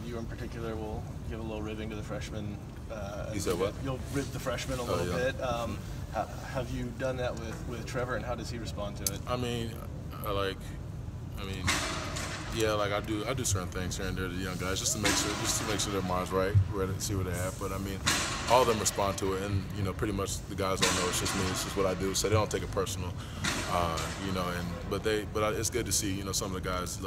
you in particular will give a little ribbing to the freshmen. You said what? You'll rib the freshman a little bit. Have you done that with Trevor, and how does he respond to it? I mean, yeah, like I do certain things here and there to the young guys just to make sure their mind's right, ready to see where they're at. But I mean, all of them respond to it, and pretty much the guys all know it's just me. It's just what I do, so they don't take it personal, but it's good to see some of the guys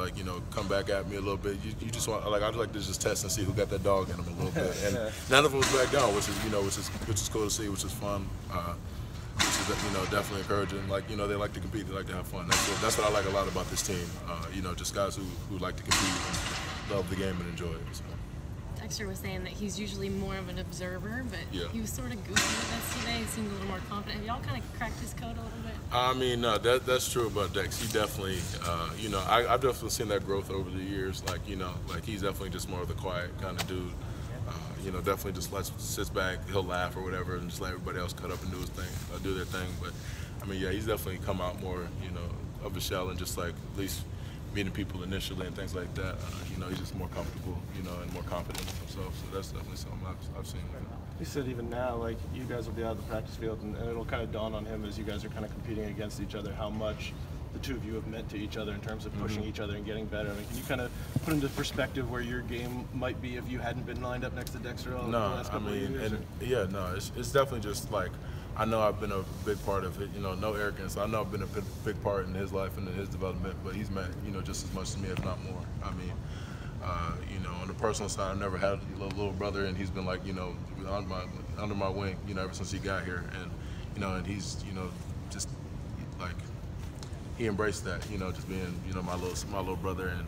come back at me a little bit. You just want I'd like to just test and see who got that dog in them a little bit, and none of them was back down, which is cool to see, which is fun. Which is definitely encouraging. They like to compete, they like to have fun. That's what I like a lot about this team. Just guys who like to compete and love the game and enjoy it. So. Dexter was saying that he's usually more of an observer, but he was sort of goofy with us today. He seemed a little more confident. Have y'all kind of cracked his code a little bit? I mean, no, that's true about Dex. He definitely, I've definitely seen that growth over the years. He's definitely just more of the quiet kind of dude. Definitely just sits back, he'll laugh or whatever, and just let everybody else cut up and do his thing, do their thing. But I mean, yeah, he's definitely come out more, of a shell and just at least meeting people initially and things like that. He's just more comfortable, and more confident in himself. So that's definitely something I've seen. He said even now, you guys will be out of the practice field, and it'll kind of dawn on him as you guys are kind of competing against each other how much the two of you have meant to each other in terms of pushing each other and getting better. I mean, can you kind of put into perspective where your game might be if you hadn't been lined up next to Dexter all the last couple of years? It's definitely just I know I've been a big part of it. No arrogance. I know I've been a big part in his life and in his development, but he's meant just as much as me, if not more. I mean, on the personal side, I've never had a little brother, and he's been under my wing, ever since he got here, and he's just he embraced that, just being, my little brother, and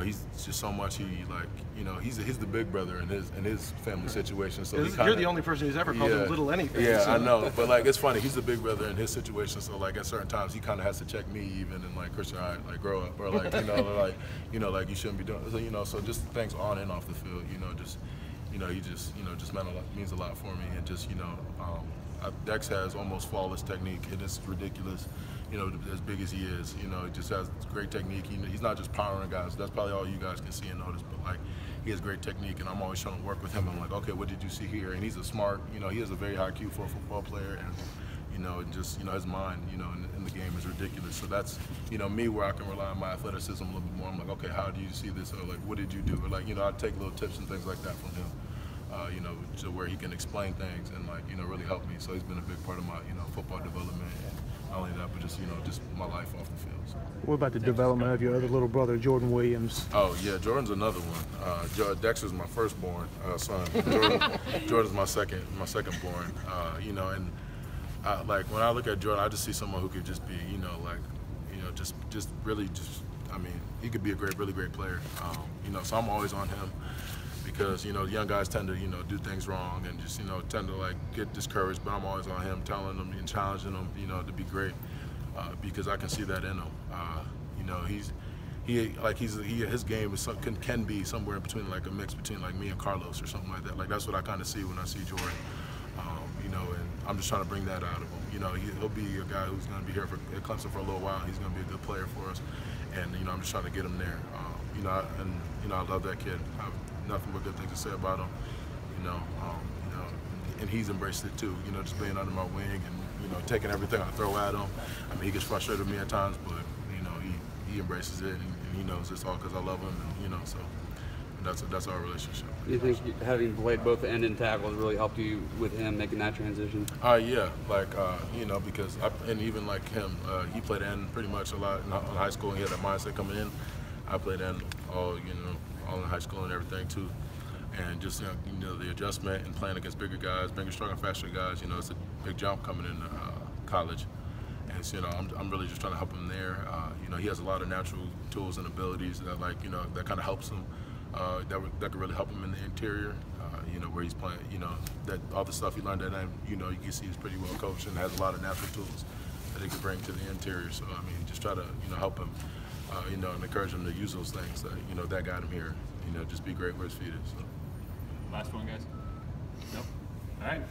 he's just so much. He's the big brother in his family situation. So you're the only person who's ever called him little anything. Yeah, so. I know, but it's funny. He's the big brother in his situation. So at certain times he kind of has to check me even, and Christian, all right, grow up, or you shouldn't be doing. So just things on and off the field. He just means a lot for me, and just Dex has almost flawless technique. It is ridiculous. As big as he is, he just has great technique. He's not just powering guys. That's probably all you guys can see and notice, but he has great technique, and I'm always trying to work with him. I'm like, okay, what did you see here? And he's a smart, he has a very high IQ for a football player, and just his mind, in the game is ridiculous. So that's, me where I can rely on my athleticism a little bit more. I'm like, okay, how do you see this? Or what did you do? Or I take little tips and things like that from him. To where he can explain things and really help me. So he's been a big part of my football development, and not only that, but just just my life off the field. So. What about the development of your other little brother, Jordan Williams? Oh yeah, Jordan's another one. Dexter's my firstborn son. Jordan's my secondborn. And when I look at Jordan, I just see someone who could just be just really I mean, he could be a really great player. So I'm always on him. Because young guys tend to do things wrong and just tend to get discouraged, but I'm always on him, telling them and challenging them to be great, because I can see that in him. His game is can be somewhere in between a mix between me and Carlos or something like that. That's what I kind of see when I see Jordan. And I'm just trying to bring that out of him. He'll be a guy who's going to be here at Clemson for a little while. He's going to be a good player for us, and I'm just trying to get him there. I love that kid. I have nothing but good things to say about him. And he's embraced it too. Just being under my wing and taking everything I throw at him. I mean, he gets frustrated with me at times, but he embraces it, and he knows it's all because I love him, and so. That's our relationship. Do you think having played both end and tackle has really helped you with him making that transition? Yeah, because even him, he played end pretty much a lot in high school, and he had that mindset coming in. I played end all in high school and everything too, and just the adjustment and playing against bigger guys, bigger, stronger, faster guys. It's a big jump coming into college. And so, I'm really just trying to help him there. He has a lot of natural tools and abilities that that kind of helps him. That could really help him in the interior. Where he's playing. That all the stuff he learned at end. You can see he's pretty well coached and has a lot of natural tools that he could bring to the interior. So I mean, just try to help him. And encourage him to use those things that got him here. Just be great where his feet is. So. Last one, guys. Nope. All right.